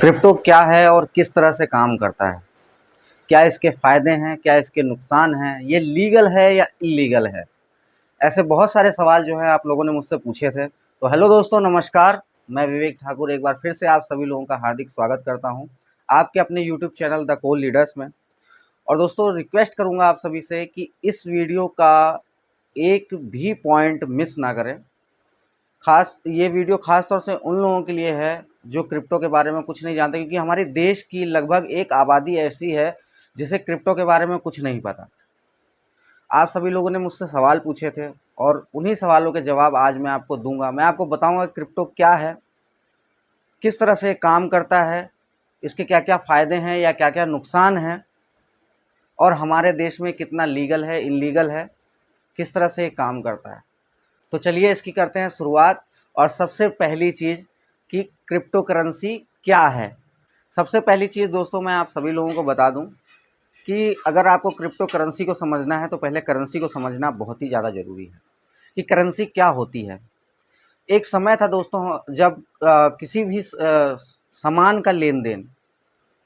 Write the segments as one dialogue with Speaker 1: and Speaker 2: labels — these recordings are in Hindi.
Speaker 1: क्रिप्टो क्या है और किस तरह से काम करता है? क्या इसके फ़ायदे हैं? क्या इसके नुकसान हैं? ये लीगल है या इल्लीगल है? ऐसे बहुत सारे सवाल जो हैं आप लोगों ने मुझसे पूछे थे। तो हेलो दोस्तों, नमस्कार। मैं विवेक ठाकुर एक बार फिर से आप सभी लोगों का हार्दिक स्वागत करता हूं आपके अपने YouTube channel the coal leaders में। और दोस्तों, रिक्वेस्ट करूंगा आप सभी से कि इस वीडियो का एक भी पॉइंट मिस ना करें। ये वीडियो खास तौर से उन लोगों के लिए है जो क्रिप्टो के बारे में कुछ नहीं जानते, क्योंकि हमारे देश की लगभग एक आबादी ऐसी है जिसे क्रिप्टो के बारे में कुछ नहीं पता। आप सभी लोगों ने मुझसे सवाल पूछे थे और उन्हीं सवालों के जवाब आज मैं आपको दूंगा। मैं आपको बताऊंगा क्रिप्टो क्या है, किस तरह से काम करता है, इसके क्या क्या फ़ायदे हैं या क्या क्या नुकसान हैं, और हमारे देश में कितना लीगल है, इल्लीगल है, किस तरह से ये काम करता है। तो चलिए इसकी करते हैं शुरुआत। और सबसे पहली चीज़ कि क्रिप्टो करेंसी क्या है। सबसे पहली चीज़ दोस्तों, मैं आप सभी लोगों को बता दूं कि अगर आपको क्रिप्टो करेंसी को समझना है तो पहले करेंसी को समझना बहुत ही ज़्यादा ज़रूरी है कि करेंसी क्या होती है। एक समय था दोस्तों जब किसी भी सामान का लेन देन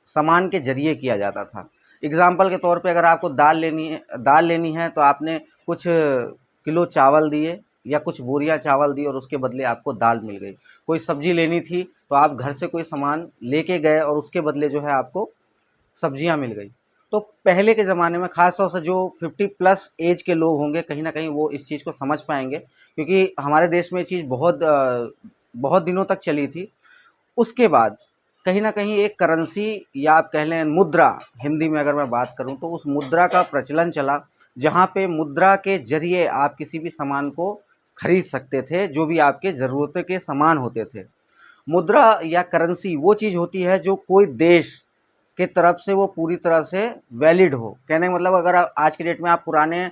Speaker 1: सामान के जरिए किया जाता था। एग्ज़ाम्पल के तौर पे अगर आपको दाल लेनी है तो आपने कुछ किलो चावल दिए या कुछ बोरियां चावल दी और उसके बदले आपको दाल मिल गई। कोई सब्ज़ी लेनी थी तो आप घर से कोई सामान लेके गए और उसके बदले जो है आपको सब्जियां मिल गई। तो पहले के ज़माने में ख़ास तौर से जो 50 प्लस एज के लोग होंगे, कहीं ना कहीं वो इस चीज़ को समझ पाएंगे, क्योंकि हमारे देश में ये चीज़ बहुत दिनों तक चली थी। उसके बाद कहीं न कहीं एक करेंसी या आप कह लें मुद्रा, हिंदी में अगर मैं बात करूँ तो उस मुद्रा का प्रचलन चला, जहाँ पे मुद्रा के ज़रिए आप किसी भी सामान को खरीद सकते थे, जो भी आपके ज़रूरत के सामान होते थे। मुद्रा या करेंसी वो चीज़ होती है जो कोई देश के तरफ से वो पूरी तरह से वैलिड हो। कहने का मतलब, अगर आज के डेट में आप पुराने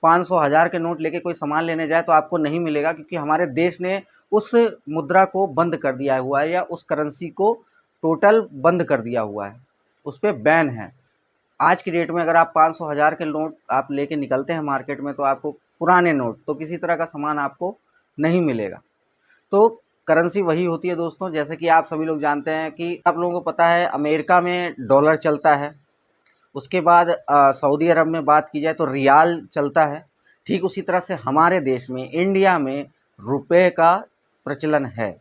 Speaker 1: 500 हज़ार के नोट लेके कोई सामान लेने जाए तो आपको नहीं मिलेगा, क्योंकि हमारे देश ने उस मुद्रा को बंद कर दिया हुआ है या उस करेंसी को टोटल बंद कर दिया हुआ है, उस पर बैन है। आज की डेट में अगर आप 500 हज़ार के नोट आप लेके निकलते हैं मार्केट में तो आपको पुराने नोट तो किसी तरह का सामान आपको नहीं मिलेगा। तो करेंसी वही होती है दोस्तों, जैसे कि आप सभी लोग जानते हैं कि आप लोगों को पता है अमेरिका में डॉलर चलता है। उसके बाद सऊदी अरब में बात की जाए तो रियाल चलता है। ठीक उसी तरह से हमारे देश में, इंडिया में रुपए का प्रचलन है,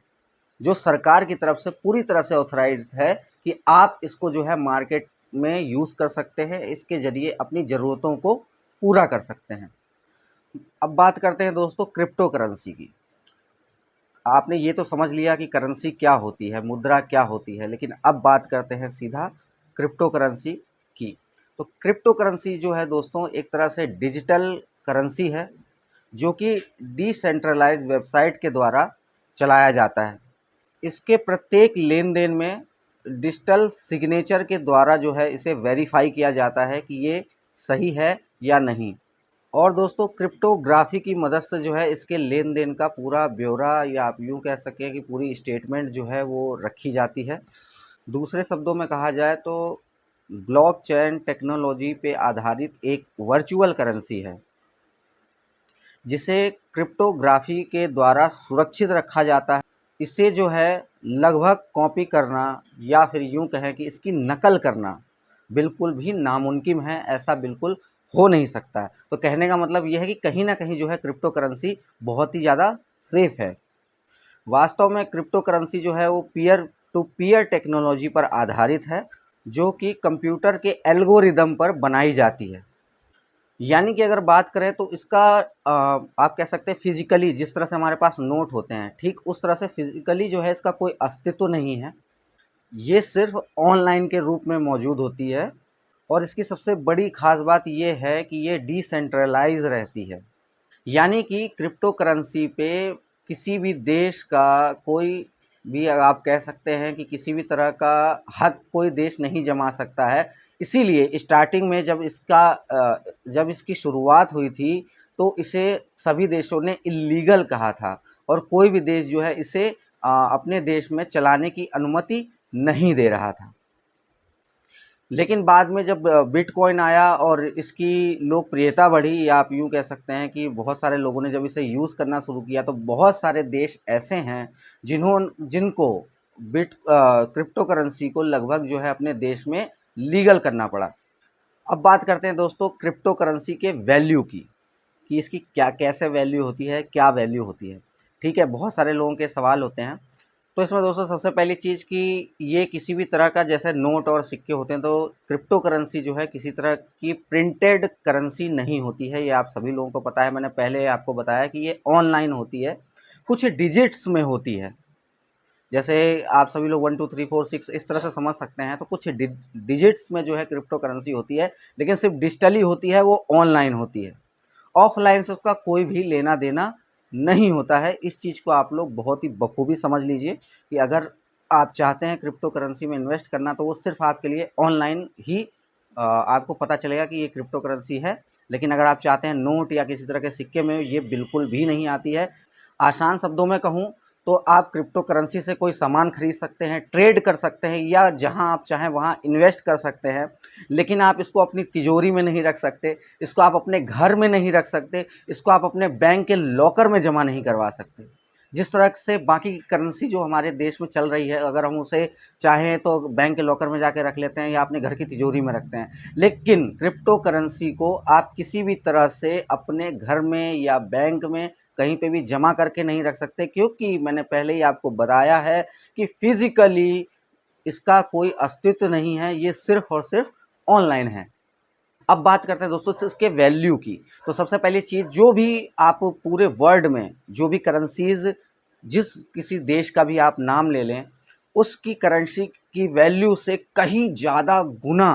Speaker 1: जो सरकार की तरफ से पूरी तरह से ऑथराइज्ड है कि आप इसको जो है मार्केट में यूज़ कर सकते हैं, इसके ज़रिए अपनी ज़रूरतों को पूरा कर सकते हैं। अब बात करते हैं दोस्तों क्रिप्टो करेंसी की। आपने ये तो समझ लिया कि करेंसी क्या होती है, मुद्रा क्या होती है, लेकिन अब बात करते हैं सीधा क्रिप्टो करेंसी की। तो क्रिप्टो करेंसी जो है दोस्तों एक तरह से डिजिटल करेंसी है, जो कि डिसेंट्रलाइज्ड वेबसाइट के द्वारा चलाया जाता है। इसके प्रत्येक लेन देन में डिजिटल सिग्नेचर के द्वारा जो है इसे वेरीफाई किया जाता है कि ये सही है या नहीं। और दोस्तों क्रिप्टोग्राफी की मदद से जो है इसके लेन देन का पूरा ब्यौरा, या आप यूँ कह सकें कि पूरी स्टेटमेंट जो है वो रखी जाती है। दूसरे शब्दों में कहा जाए तो ब्लॉकचेन टेक्नोलॉजी पे आधारित एक वर्चुअल करेंसी है, जिसे क्रिप्टोग्राफी के द्वारा सुरक्षित रखा जाता है। इसे जो है लगभग कॉपी करना या फिर यूँ कहें कि इसकी नकल करना बिल्कुल भी नामुमकिन है, ऐसा बिल्कुल हो नहीं सकता है। तो कहने का मतलब ये है कि कहीं ना कहीं जो है क्रिप्टो करेंसी बहुत ही ज़्यादा सेफ है। वास्तव में क्रिप्टो करेंसी जो है वो पीयर टू पीयर टेक्नोलॉजी पर आधारित है, जो कि कंप्यूटर के एल्गोरिदम पर बनाई जाती है। यानी कि अगर बात करें तो इसका आप कह सकते हैं फिजिकली जिस तरह से हमारे पास नोट होते हैं, ठीक उस तरह से फिजिकली जो है इसका कोई अस्तित्व नहीं है। ये सिर्फ ऑनलाइन के रूप में मौजूद होती है। और इसकी सबसे बड़ी खास बात ये है कि ये डिसेंट्रलाइज रहती है, यानी कि क्रिप्टो करेंसी पे किसी भी देश का कोई भी, आप कह सकते हैं कि किसी भी तरह का हक कोई देश नहीं जमा सकता है। इसीलिए स्टार्टिंग में जब इसकी शुरुआत हुई थी तो इसे सभी देशों ने इल्लीगल कहा था और कोई भी देश जो है इसे अपने देश में चलाने की अनुमति नहीं दे रहा था। लेकिन बाद में जब बिटकॉइन आया और इसकी लोकप्रियता बढ़ी, या आप यूँ कह सकते हैं कि बहुत सारे लोगों ने जब इसे यूज़ करना शुरू किया, तो बहुत सारे देश ऐसे हैं जिनको क्रिप्टो करेंसी को लगभग जो है अपने देश में लीगल करना पड़ा। अब बात करते हैं दोस्तों क्रिप्टो करेंसी के वैल्यू की, कि इसकी क्या कैसे वैल्यू होती है, क्या वैल्यू होती है। ठीक है, बहुत सारे लोगों के सवाल होते हैं। तो इसमें दोस्तों सबसे पहली चीज़ कि ये किसी भी तरह का, जैसे नोट और सिक्के होते हैं, तो क्रिप्टो करेंसी जो है किसी तरह की प्रिंटेड करेंसी नहीं होती है। ये आप सभी लोगों को पता है, मैंने पहले आपको बताया कि ये ऑनलाइन होती है, कुछ डिजिट्स में होती है। जैसे आप सभी लोग 1 2 3 4 6 इस तरह से समझ सकते हैं, तो कुछ डिजिट्स में जो है क्रिप्टो करेंसी होती है, लेकिन सिर्फ डिजिटली होती है, वो ऑनलाइन होती है। ऑफलाइन से उसका कोई भी लेना देना नहीं होता है। इस चीज़ को आप लोग बहुत ही बखूबी समझ लीजिए कि अगर आप चाहते हैं क्रिप्टो करेंसी में इन्वेस्ट करना, तो वो सिर्फ आपके लिए ऑनलाइन ही आपको पता चलेगा कि ये क्रिप्टो करेंसी है। लेकिन अगर आप चाहते हैं नोट या किसी तरह के सिक्के में, ये बिल्कुल भी नहीं आती है। आसान शब्दों में कहूँ तो आप क्रिप्टो करेंसी से कोई सामान खरीद सकते हैं, ट्रेड कर सकते हैं, या जहां आप चाहें वहां इन्वेस्ट कर सकते हैं, लेकिन आप इसको अपनी तिजोरी में नहीं रख सकते, इसको आप अपने घर में नहीं रख सकते, इसको आप अपने बैंक के लॉकर में जमा नहीं करवा सकते। जिस तरह से बाकी की करेंसी जो हमारे देश में चल रही है, अगर हम उसे चाहें तो बैंक के लॉकर में जाके रख लेते हैं या अपने घर की तिजोरी में रखते हैं, लेकिन क्रिप्टो करेंसी को आप किसी भी तरह से अपने घर में या बैंक में कहीं पे भी जमा करके नहीं रख सकते, क्योंकि मैंने पहले ही आपको बताया है कि फिजिकली इसका कोई अस्तित्व नहीं है, ये सिर्फ और सिर्फ ऑनलाइन है। अब बात करते हैं दोस्तों इसके वैल्यू की। तो सबसे पहली चीज़, जो भी आप पूरे वर्ल्ड में जो भी करेंसीज, जिस किसी देश का भी आप नाम ले लें, उसकी करेंसी की वैल्यू से कहीं ज़्यादा गुना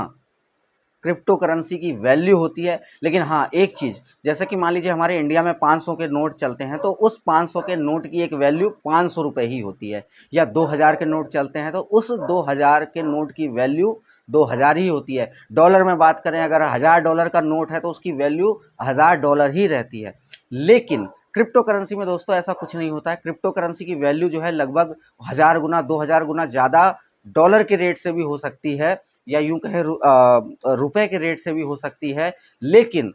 Speaker 1: क्रिप्टो करेंसी की वैल्यू होती है। लेकिन हाँ, एक चीज़, जैसे कि मान लीजिए हमारे इंडिया में 500 के नोट चलते हैं, तो उस 500 के नोट की एक वैल्यू 500 रुपये ही होती है, या 2000 के नोट चलते हैं तो उस 2000 के नोट की वैल्यू 2000 ही होती है। डॉलर में बात करें, अगर $1000 का नोट है तो उसकी वैल्यू $1000 ही रहती है। लेकिन क्रिप्टो करेंसी में दोस्तों ऐसा कुछ नहीं होता है। क्रिप्टो करेंसी की वैल्यू जो है लगभग 1000 गुना 2000 गुना ज़्यादा डॉलर के रेट से भी हो सकती है, या यूं कहें रुपए के रेट से भी हो सकती है। लेकिन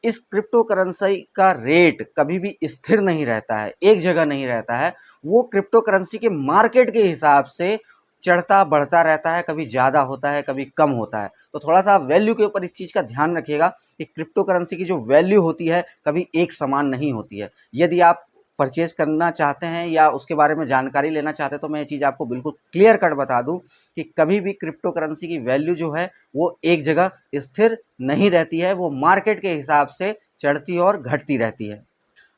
Speaker 1: इस क्रिप्टो करेंसी का रेट कभी भी स्थिर नहीं रहता है, एक जगह नहीं रहता है। वो क्रिप्टो करेंसी के मार्केट के हिसाब से चढ़ता बढ़ता रहता है, कभी ज़्यादा होता है, कभी कम होता है। तो थोड़ा सा वैल्यू के ऊपर इस चीज़ का ध्यान रखिएगा कि क्रिप्टो करेंसी की जो वैल्यू होती है कभी एक समान नहीं होती है। यदि आप परचेज करना चाहते हैं या उसके बारे में जानकारी लेना चाहते हैं, तो मैं ये चीज़ आपको बिल्कुल क्लियर कट बता दूं कि कभी भी क्रिप्टो करेंसी की वैल्यू जो है वो एक जगह स्थिर नहीं रहती है, वो मार्केट के हिसाब से चढ़ती और घटती रहती है।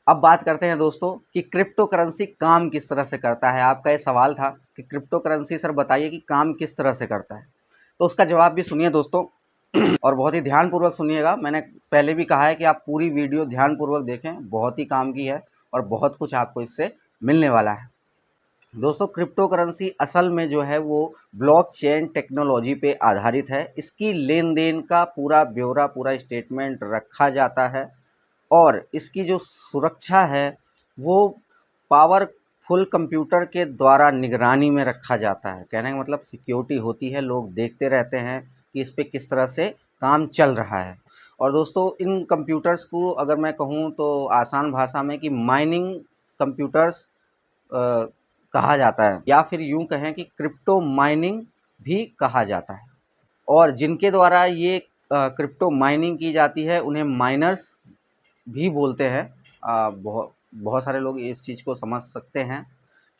Speaker 1: अब बात करते हैं दोस्तों कि क्रिप्टो करेंसी काम किस तरह से करता है। आपका ये सवाल था कि क्रिप्टो करेंसी सर बताइए कि काम किस तरह से करता है, तो उसका जवाब भी सुनिए दोस्तों, और बहुत ही ध्यानपूर्वक सुनिएगा। मैंने पहले भी कहा है कि आप पूरी वीडियो ध्यानपूर्वक देखें, बहुत ही काम की है और बहुत कुछ आपको इससे मिलने वाला है। दोस्तों क्रिप्टो करेंसी असल में जो है वो ब्लॉकचेन टेक्नोलॉजी पे आधारित है। इसकी लेन देन का पूरा ब्यौरा, पूरा स्टेटमेंट रखा जाता है, और इसकी जो सुरक्षा है वो पावरफुल कंप्यूटर के द्वारा निगरानी में रखा जाता है। कहने का मतलब सिक्योरिटी होती है, लोग देखते रहते हैं कि इस पे किस तरह से काम चल रहा है। और दोस्तों इन कंप्यूटर्स को अगर मैं कहूँ तो आसान भाषा में कि माइनिंग कंप्यूटर्स कहा जाता है, या फिर यूं कहें कि क्रिप्टो माइनिंग भी कहा जाता है। और जिनके द्वारा ये क्रिप्टो माइनिंग की जाती है उन्हें माइनर्स भी बोलते हैं। बहुत बहुत सारे लोग इस चीज़ को समझ सकते हैं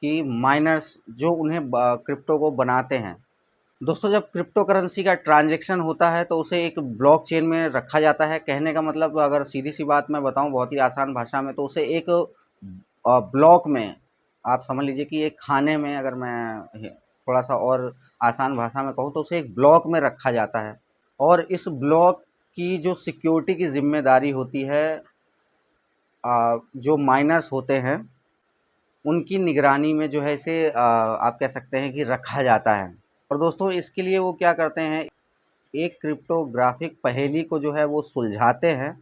Speaker 1: कि माइनर्स जो उन्हें क्रिप्टो को बनाते हैं। दोस्तों जब क्रिप्टो करेंसी का ट्रांजैक्शन होता है तो उसे एक ब्लॉकचेन में रखा जाता है। कहने का मतलब अगर सीधी सी बात मैं बताऊं बहुत ही आसान भाषा में, तो उसे एक ब्लॉक में, आप समझ लीजिए कि एक खाने में, अगर मैं थोड़ा सा और आसान भाषा में कहूँ तो उसे एक ब्लॉक में रखा जाता है। और इस ब्लॉक की जो सिक्योरिटी की जिम्मेदारी होती है, जो माइनर्स होते हैं उनकी निगरानी में जो है इसे आप कह सकते हैं कि रखा जाता है। और दोस्तों इसके लिए वो क्या करते हैं, एक क्रिप्टोग्राफिक पहेली को जो है वो सुलझाते हैं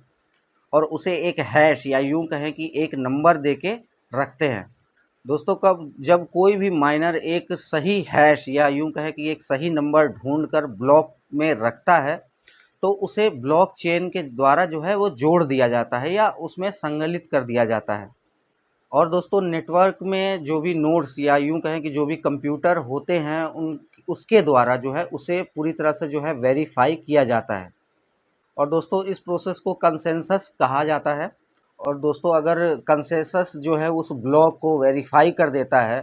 Speaker 1: और उसे एक हैश या यूं कहें कि एक नंबर देके रखते हैं। दोस्तों कब जब कोई भी माइनर एक सही हैश या यूं कहें कि एक सही नंबर ढूंढकर ब्लॉक में रखता है, तो उसे ब्लॉकचेन के द्वारा जो है वो जोड़ दिया जाता है या उसमें संकलित कर दिया जाता है। और दोस्तों नेटवर्क में जो भी नोड्स या यूँ कहें कि जो भी कंप्यूटर होते हैं उन उसके द्वारा जो है उसे पूरी तरह से जो है वेरीफाई किया जाता है। और दोस्तों इस प्रोसेस को कंसेंसस कहा जाता है। और दोस्तों अगर कंसेंसस जो है उस ब्लॉक को वेरीफाई कर देता है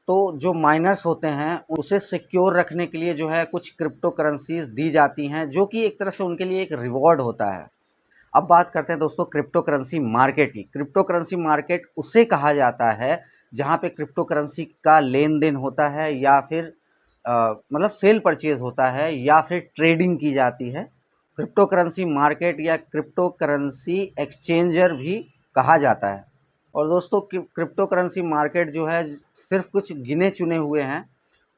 Speaker 1: तो जो माइनर्स होते हैं उसे सिक्योर रखने के लिए जो है कुछ क्रिप्टो करेंसीज दी जाती हैं, जो कि एक तरह से उनके लिए एक रिवॉर्ड होता है। अब बात करते हैं दोस्तों क्रिप्टो करेंसी मार्केट की। क्रिप्टो करेंसी मार्केट उसे कहा जाता है जहां पे क्रिप्टो करेंसी का लेन देन होता है या फिर मतलब सेल परचेज होता है या फिर ट्रेडिंग की जाती है। क्रिप्टो करेंसी मार्केट या क्रिप्टो करेंसी एक्सचेंजर भी कहा जाता है। और दोस्तों क्रिप्टो करेंसी मार्केट जो है सिर्फ कुछ गिने चुने हुए हैं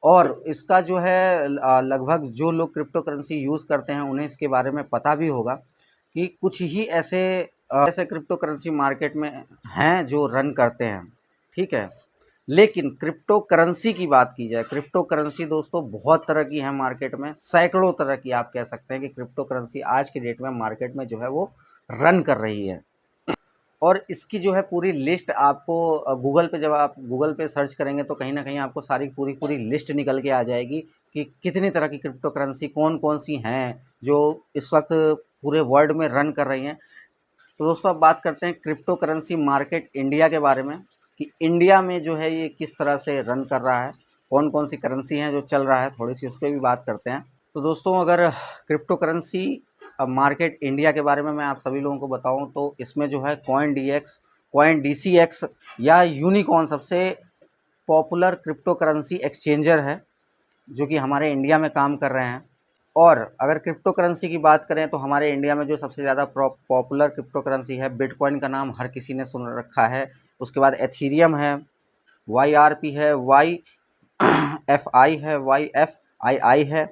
Speaker 1: और इसका जो है लगभग जो लोग क्रिप्टो करेंसी यूज़ करते हैं उन्हें इसके बारे में पता भी होगा कि कुछ ही ऐसे क्रिप्टो करेंसी मार्केट में हैं जो रन करते हैं, ठीक है। लेकिन क्रिप्टो करेंसी की बात की जाए, क्रिप्टो करेंसी दोस्तों बहुत तरह की है मार्केट में, सैकड़ों तरह की आप कह सकते हैं कि क्रिप्टो करेंसी आज के डेट में मार्केट में जो है वो रन कर रही है। और इसकी जो है पूरी लिस्ट आपको गूगल पे जब आप गूगल पे सर्च करेंगे तो कहीं ना कहीं आपको सारी पूरी लिस्ट निकल के आ जाएगी कि कितनी तरह की क्रिप्टो करेंसी कौन कौन सी हैं जो इस वक्त पूरे वर्ल्ड में रन कर रही हैं। तो दोस्तों अब बात करते हैं क्रिप्टो करेंसी मार्केट इंडिया के बारे में कि इंडिया में जो है ये किस तरह से रन कर रहा है, कौन कौन सी करेंसी हैं जो चल रहा है, थोड़ी सी उस पर भी बात करते हैं। तो दोस्तों अगर क्रिप्टो करेंसी मार्केट इंडिया के बारे में मैं आप सभी लोगों को बताऊं तो इसमें जो है कॉइन DCX या यूनिकॉर्न सबसे पॉपुलर क्रिप्टो करेंसी एक्सचेंजर है जो कि हमारे इंडिया में काम कर रहे हैं। और अगर क्रिप्टो करेंसी की बात करें तो हमारे इंडिया में जो सबसे ज़्यादा पॉपुलर क्रिप्टो करेंसी है, बिटकॉइन का नाम हर किसी ने सुन रखा है। उसके बाद एथीरियम है, YRP है, YFI है, YFII है,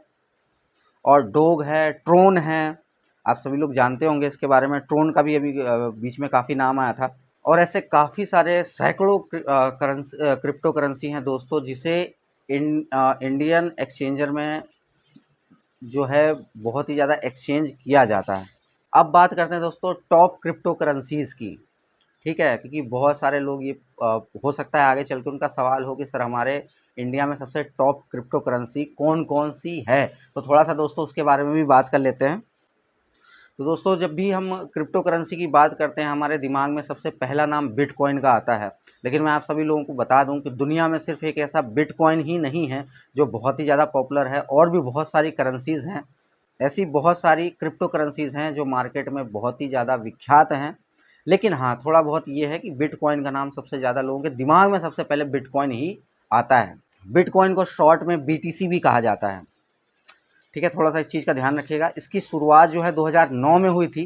Speaker 1: और डोग है, ट्रोन है। आप सभी लोग जानते होंगे इसके बारे में, ट्रोन का भी अभी बीच में काफ़ी नाम आया था। और ऐसे काफ़ी सारे सैकड़ों क्रिप्टो करेंसी हैं दोस्तों जिसे इंडियन एक्सचेंजर में जो है बहुत ही ज़्यादा एक्सचेंज किया जाता है। अब बात करते हैं दोस्तों टॉप क्रिप्टो करेंसीज़ की, ठीक है, क्योंकि बहुत सारे लोग ये हो सकता है आगे चल के उनका सवाल हो कि सर हमारे इंडिया में सबसे टॉप क्रिप्टो करेंसी कौन कौन सी है, तो थोड़ा सा दोस्तों उसके बारे में भी बात कर लेते हैं। तो दोस्तों जब भी हम क्रिप्टो करेंसी की बात करते हैं हमारे दिमाग में सबसे पहला नाम बिटकॉइन का आता है। लेकिन मैं आप सभी लोगों को बता दूं कि दुनिया में सिर्फ एक ऐसा बिटकॉइन ही नहीं है जो बहुत ही ज़्यादा पॉपुलर है, और भी बहुत सारी करेंसीज़ हैं, ऐसी बहुत सारी क्रिप्टो करेंसीज़ हैं जो मार्केट में बहुत ही ज़्यादा विख्यात हैं। लेकिन हाँ, थोड़ा बहुत ये है कि बिटकॉइन का नाम सबसे ज़्यादा लोगों के दिमाग में सबसे पहले बिटकॉइन ही आता है। बिटकॉइन को शॉर्ट में BTC भी कहा जाता है, ठीक है, थोड़ा सा इस चीज़ का ध्यान रखिएगा। इसकी शुरुआत जो है 2009 में हुई थी,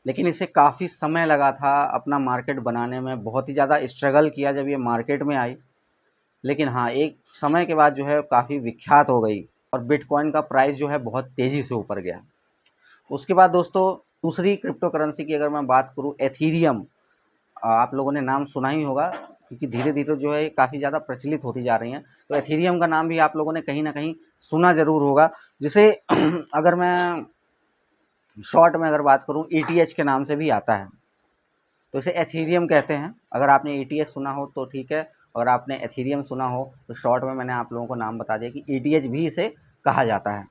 Speaker 1: लेकिन इसे काफ़ी समय लगा था अपना मार्केट बनाने में, बहुत ही ज़्यादा स्ट्रगल किया जब ये मार्केट में आई। लेकिन हाँ, एक समय के बाद जो है काफ़ी विख्यात हो गई और बिटकॉइन का प्राइस जो है बहुत तेज़ी से ऊपर गया। उसके बाद दोस्तों दूसरी क्रिप्टो करेंसी की अगर मैं बात करूँ, एथीरियम, आप लोगों ने नाम सुना ही होगा क्योंकि धीरे धीरे जो है काफ़ी ज़्यादा प्रचलित होती जा रही हैं। तो एथीरियम का नाम भी आप लोगों ने कहीं ना कहीं सुना ज़रूर होगा, जिसे अगर मैं शॉर्ट में अगर बात करूं ETH के नाम से भी आता है, तो इसे एथीरियम कहते हैं। अगर आपने ETH सुना हो तो ठीक है, और आपने एथीरियम सुना हो तो शॉर्ट में मैंने आप लोगों को नाम बता दिया कि ETH भी इसे कहा जाता है।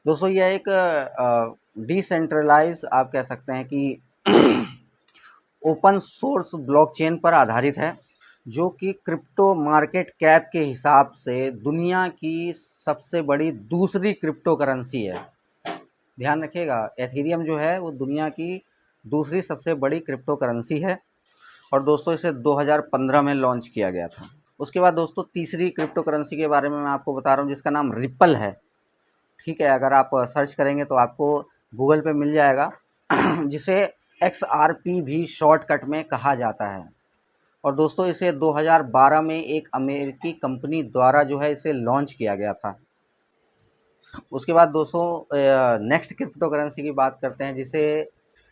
Speaker 1: दोस्तों यह एक डिसेंट्रलाइज आप कह सकते हैं कि ओपन सोर्स ब्लॉकचेन पर आधारित है, जो कि क्रिप्टो मार्केट कैप के हिसाब से दुनिया की सबसे बड़ी दूसरी क्रिप्टो करेंसी है। ध्यान रखिएगा, एथीरियम जो है वो दुनिया की दूसरी सबसे बड़ी क्रिप्टो करेंसी है, और दोस्तों इसे 2015 में लॉन्च किया गया था। उसके बाद दोस्तों तीसरी क्रिप्टो करेंसी के बारे में मैं आपको बता रहा हूँ जिसका नाम रिपल है, ठीक है, अगर आप सर्च करेंगे तो आपको गूगल पे मिल जाएगा जिसे XRP भी शॉर्टकट में कहा जाता है। और दोस्तों इसे 2012 में एक अमेरिकी कंपनी द्वारा जो है इसे लॉन्च किया गया था। उसके बाद दोस्तों नेक्स्ट क्रिप्टो करेंसी की बात करते हैं जिसे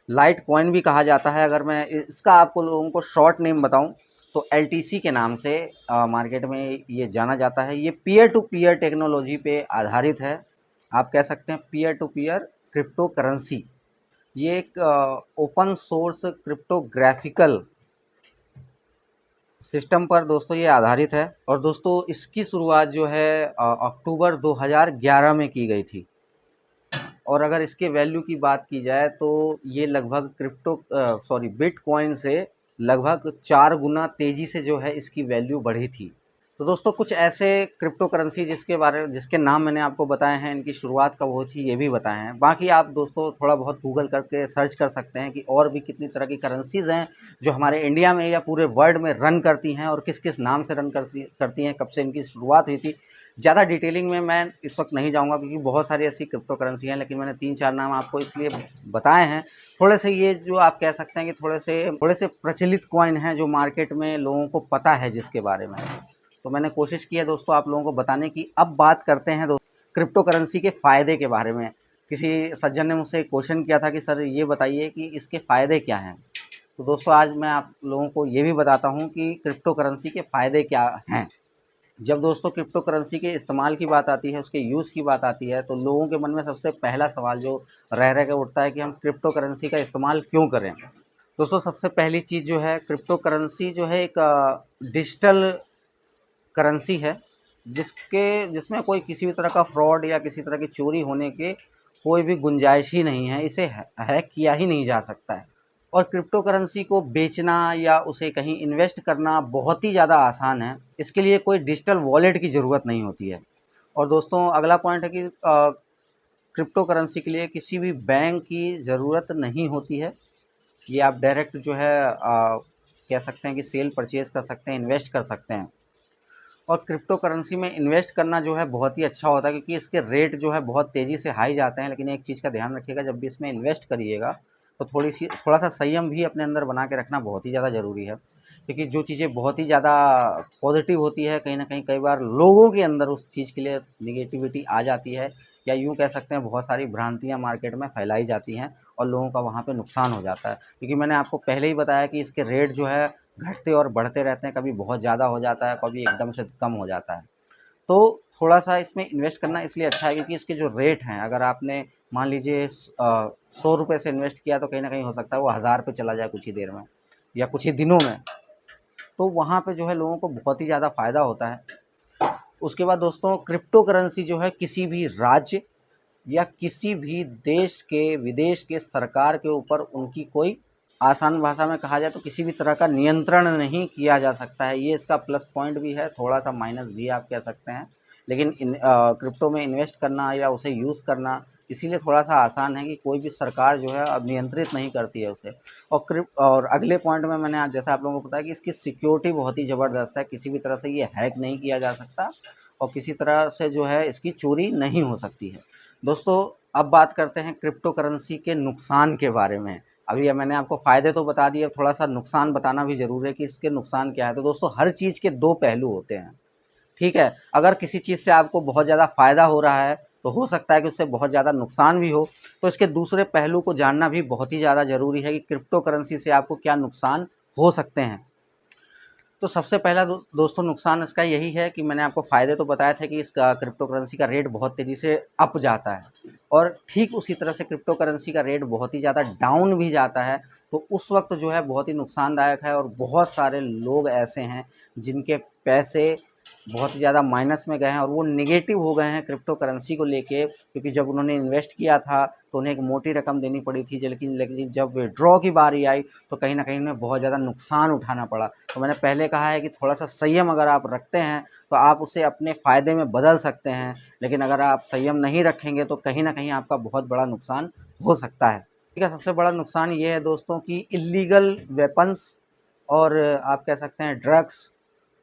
Speaker 1: लाइट कॉइन भी कहा जाता है। अगर मैं इसका आपको लोगों को शॉर्ट नेम बताऊं तो LTC के नाम से मार्केट में ये जाना जाता है। ये पीयर टू पीयर टेक्नोलॉजी पे आधारित है, आप कह सकते हैं peer to peer cryptocurrency. ये एक ओपन सोर्स क्रिप्टोग्राफिकल सिस्टम पर दोस्तों ये आधारित है और दोस्तों इसकी शुरुआत जो है अक्टूबर 2011 में की गई थी। और अगर इसके वैल्यू की बात की जाए तो ये लगभग बिटकॉइन से लगभग 4 गुना तेज़ी से जो है इसकी वैल्यू बढ़ी थी। तो दोस्तों कुछ ऐसे क्रिप्टो करेंसी जिसके नाम मैंने आपको बताए हैं, इनकी शुरुआत कब हुई थी ये भी बताए हैं। बाकी आप दोस्तों थोड़ा बहुत गूगल करके सर्च कर सकते हैं कि और भी कितनी तरह की करेंसीज़ हैं जो हमारे इंडिया में या पूरे वर्ल्ड में रन करती हैं और किस किस नाम से रन करती हैं, कब से इनकी शुरुआत हुई थी। ज़्यादा डिटेलिंग में मैं इस वक्त नहीं जाऊँगा क्योंकि बहुत सारी ऐसी क्रिप्टो करेंसी हैं, लेकिन मैंने 3-4 नाम आपको इसलिए बताए हैं। थोड़े से ये जो आप कह सकते हैं कि थोड़े से प्रचलित कॉइन हैं जो मार्केट में लोगों को पता है जिसके बारे में। तो मैंने कोशिश की है दोस्तों आप लोगों को बताने की। अब बात करते हैं दोस्तों क्रिप्टो करेंसी के फ़ायदे के बारे में। किसी सज्जन ने मुझसे क्वेश्चन किया था कि सर ये बताइए कि इसके फ़ायदे क्या हैं। तो दोस्तों आज मैं आप लोगों को ये भी बताता हूँ कि क्रिप्टो करेंसी के फ़ायदे क्या हैं। जब दोस्तों क्रिप्टो करेंसी के इस्तेमाल की बात आती है, उसके यूज़ की बात आती है, तो लोगों के मन में सबसे पहला सवाल जो रह के उठता है कि हम क्रिप्टो करेंसी का इस्तेमाल क्यों करें। दोस्तों सबसे पहली चीज़ जो है, क्रिप्टो करेंसी जो है एक डिजिटल करेंसी है जिसमें कोई किसी भी तरह का फ्रॉड या किसी तरह की चोरी होने के कोई भी गुंजाइश ही नहीं है। इसे हैक किया ही नहीं जा सकता है। और क्रिप्टो करेंसी को बेचना या उसे कहीं इन्वेस्ट करना बहुत ही ज़्यादा आसान है। इसके लिए कोई डिजिटल वॉलेट की ज़रूरत नहीं होती है। और दोस्तों अगला पॉइंट है कि क्रिप्टो करेंसी के लिए किसी भी बैंक की ज़रूरत नहीं होती है। ये आप डायरेक्ट जो है कह सकते हैं कि सेल परचेज़ कर सकते हैं, इन्वेस्ट कर सकते हैं। और क्रिप्टो करेंसी में इन्वेस्ट करना जो है बहुत ही अच्छा होता है क्योंकि इसके रेट जो है बहुत तेज़ी से हाई जाते हैं। लेकिन एक चीज़ का ध्यान रखिएगा, जब भी इसमें इन्वेस्ट करिएगा तो थोड़ा सा संयम भी अपने अंदर बना के रखना बहुत ही ज़्यादा ज़रूरी है। क्योंकि जो चीज़ें बहुत ही ज़्यादा पॉजिटिव होती है, कहीं ना कहीं कई बार लोगों के अंदर उस चीज़ के लिए निगेटिविटी आ जाती है, या यूँ कह सकते हैं बहुत सारी भ्रांतियाँ मार्केट में फैलाई जाती हैं और लोगों का वहाँ पे नुकसान हो जाता है। क्योंकि मैंने आपको पहले ही बताया कि इसके रेट जो है घटते और बढ़ते रहते हैं, कभी बहुत ज़्यादा हो जाता है, कभी एकदम से कम हो जाता है। तो थोड़ा-सा इसमें इन्वेस्ट करना इसलिए अच्छा है क्योंकि इसके जो रेट हैं, अगर आपने मान लीजिए 100 रुपए से इन्वेस्ट किया तो कहीं न कहीं हो सकता है वो 1000 पे चला जाए कुछ ही देर में या कुछ ही दिनों में। तो वहाँ पे जो है लोगों को बहुत ही ज़्यादा फ़ायदा होता है। उसके बाद दोस्तों क्रिप्टो करेंसी जो है किसी भी राज्य या किसी भी देश के, विदेश के सरकार के ऊपर उनकी कोई, आसान भाषा में कहा जाए तो किसी भी तरह का नियंत्रण नहीं किया जा सकता है। ये इसका प्लस पॉइंट भी है, थोड़ा-सा माइनस भी आप कह सकते हैं। लेकिन क्रिप्टो में इन्वेस्ट करना या उसे यूज़ करना इसीलिए थोड़ा-सा आसान है कि कोई भी सरकार जो है अब नियंत्रित नहीं करती है उसे। और अगले पॉइंट में मैंने आज जैसा आप लोगों को बताया कि इसकी सिक्योरिटी बहुत ही ज़बरदस्त है, किसी भी तरह से ये हैक नहीं किया जा सकता और किसी तरह से जो है इसकी चोरी नहीं हो सकती है। दोस्तों अब बात करते हैं क्रिप्टो करेंसी के नुकसान के बारे में। अभी मैंने आपको फ़ायदे तो बता दिए, अब थोड़ा-सा नुकसान बताना भी ज़रूरी है कि इसके नुकसान क्या है। तो दोस्तों हर चीज़ के 2 पहलू होते हैं, ठीक है? अगर किसी चीज़ से आपको बहुत ज़्यादा फ़ायदा हो रहा है, तो हो सकता है कि उससे बहुत ज़्यादा नुकसान भी हो। तो इसके दूसरे पहलू को जानना भी बहुत ही ज़्यादा ज़रूरी है कि क्रिप्टो करेंसी से आपको क्या नुकसान हो सकते हैं। तो सबसे पहला दोस्तों नुकसान इसका यही है कि मैंने आपको फ़ायदे तो बताए थे कि इसका क्रिप्टो करेंसी का रेट बहुत तेज़ी से अप जाता है और ठीक उसी तरह से क्रिप्टो करेंसी का रेट बहुत ही ज़्यादा डाउन भी जाता है। तो उस वक्त जो है बहुत ही नुकसानदायक है और बहुत सारे लोग ऐसे हैं जिनके पैसे बहुत ही ज़्यादा माइनस में गए हैं और वो नेगेटिव हो गए हैं क्रिप्टो करेंसी को लेके, क्योंकि जब उन्होंने इन्वेस्ट किया था तो उन्हें एक मोटी रकम देनी पड़ी थी, लेकिन जब विड्रॉ की बारी आई तो कहीं न कहीं उन्हें बहुत ज़्यादा नुकसान उठाना पड़ा। तो मैंने पहले कहा है कि थोड़ा-सा संयम अगर आप रखते हैं तो आप उसे अपने फ़ायदे में बदल सकते हैं, लेकिन अगर आप संयम नहीं रखेंगे तो कहीं न कहीं आपका बहुत बड़ा नुकसान हो सकता है। ठीक है, सबसे बड़ा नुकसान ये है दोस्तों कि इल्लीगल वेपन्स और आप कह सकते हैं ड्रग्स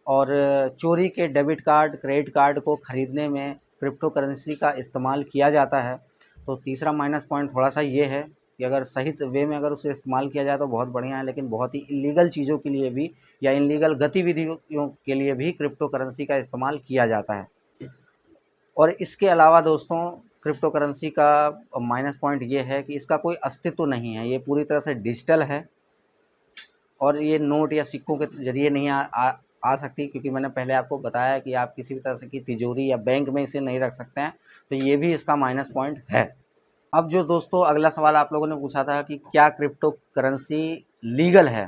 Speaker 1: और चोरी के डेबिट कार्ड, क्रेडिट कार्ड को ख़रीदने में क्रिप्टो करेंसी का इस्तेमाल किया जाता है। तो तीसरा माइनस पॉइंट थोड़ा-सा ये है कि अगर सही वे में अगर उसे इस्तेमाल किया जाए तो बहुत बढ़िया है, लेकिन बहुत ही इल्लीगल चीज़ों के लिए भी या इल्लीगल गतिविधियों के लिए भी क्रिप्टो करेंसी का इस्तेमाल किया जाता है। और इसके अलावा दोस्तों क्रिप्टो करेंसी का माइनस पॉइंट ये है कि इसका कोई अस्तित्व नहीं है, ये पूरी तरह से डिजिटल है और ये नोट या सिक्कों के ज़रिए नहीं आ सकती, क्योंकि मैंने पहले आपको बताया कि आप किसी भी तरह से की तिजोरी या बैंक में इसे नहीं रख सकते हैं। तो ये भी इसका माइनस पॉइंट है। अब जो दोस्तों अगला सवाल आप लोगों ने पूछा था कि क्या क्रिप्टो करेंसी लीगल है?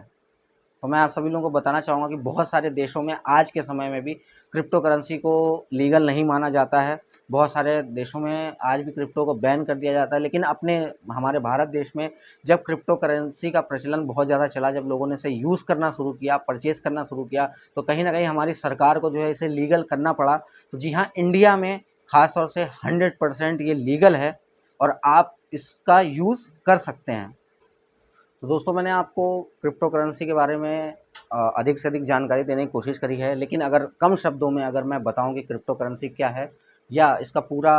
Speaker 1: तो मैं आप सभी लोगों को बताना चाहूँगा कि बहुत सारे देशों में आज के समय में भी क्रिप्टो करेंसी को लीगल नहीं माना जाता है। बहुत सारे देशों में आज भी क्रिप्टो को बैन कर दिया जाता है, लेकिन हमारे भारत देश में जब क्रिप्टो करेंसी का प्रचलन बहुत ज़्यादा चला, जब लोगों ने इसे यूज़ करना शुरू किया, परचेज़ करना शुरू किया, तो कहीं ना कहीं हमारी सरकार को जो है इसे लीगल करना पड़ा। तो जी हाँ, इंडिया में ख़ास तौर से 100% ये लीगल है और आप इसका यूज़ कर सकते हैं। तो दोस्तों, मैंने आपको क्रिप्टो करेंसी के बारे में अधिक से अधिक जानकारी देने की कोशिश करी है, लेकिन अगर कम शब्दों में अगर मैं बताऊं कि क्रिप्टो करेंसी क्या है या इसका पूरा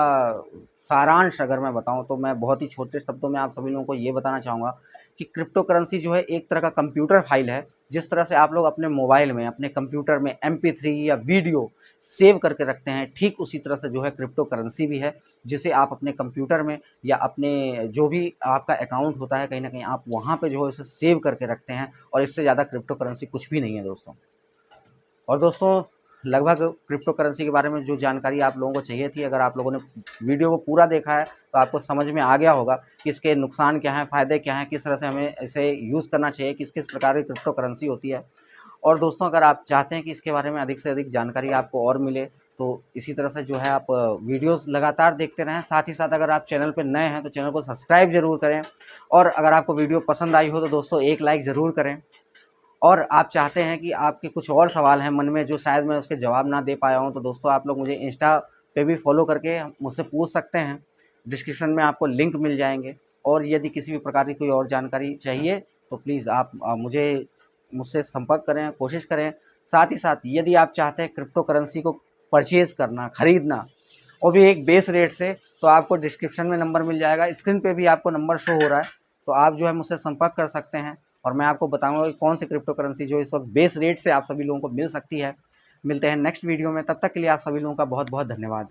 Speaker 1: सारांश अगर मैं बताऊं, तो मैं बहुत ही छोटे शब्दों में आप सभी लोगों को ये बताना चाहूँगा कि क्रिप्टो करेंसी जो है एक तरह का कंप्यूटर फाइल है। जिस तरह से आप लोग अपने मोबाइल में, अपने कंप्यूटर में MP3 या वीडियो सेव करके रखते हैं, ठीक उसी तरह से जो है क्रिप्टो करेंसी भी है, जिसे आप अपने कंप्यूटर में या अपने जो भी आपका अकाउंट होता है, कहीं ना कहीं आप वहाँ पे जो है उसे सेव करके रखते हैं। और इससे ज़्यादा क्रिप्टो करेंसी कुछ भी नहीं है दोस्तों। और दोस्तों, लगभग क्रिप्टो करेंसी के बारे में जो जानकारी आप लोगों को चाहिए थी, अगर आप लोगों ने वीडियो को पूरा देखा है तो आपको समझ में आ गया होगा कि इसके नुकसान क्या हैं, फ़ायदे क्या हैं, किस तरह से हमें इसे यूज़ करना चाहिए, किस किस प्रकार की क्रिप्टो करेंसी होती है। और दोस्तों, अगर आप चाहते हैं कि इसके बारे में अधिक से अधिक जानकारी आपको और मिले, तो इसी तरह से जो है आप वीडियोस लगातार देखते रहें। साथ ही साथ अगर आप चैनल पे नए हैं तो चैनल को सब्सक्राइब ज़रूर करें, और अगर आपको वीडियो पसंद आई हो तो दोस्तों एक लाइक ज़रूर करें। और आप चाहते हैं कि आपके कुछ और सवाल हैं मन में जो शायद मैं उसके जवाब ना दे पाया हूँ, तो दोस्तों आप लोग मुझे इंस्टा पे भी फॉलो करके मुझसे पूछ सकते हैं। डिस्क्रिप्शन में आपको लिंक मिल जाएंगे। और यदि किसी भी प्रकार की कोई और जानकारी चाहिए तो प्लीज़ आप मुझसे संपर्क करें, कोशिश करें। साथ ही साथ यदि आप चाहते हैं क्रिप्टो करेंसी को परचेज़ करना, ख़रीदना, वो भी एक बेस रेट से, तो आपको डिस्क्रिप्शन में नंबर मिल जाएगा, स्क्रीन पे भी आपको नंबर शो हो रहा है, तो आप जो है मुझसे संपर्क कर सकते हैं। और मैं आपको बताऊंगा कि कौन सी क्रिप्टो करेंसी जो इस वक्त बेस रेट से आप सभी लोगों को मिल सकती है। मिलते हैं नेक्स्ट वीडियो में, तब तक के लिए आप सभी लोगों का बहुत बहुत धन्यवाद।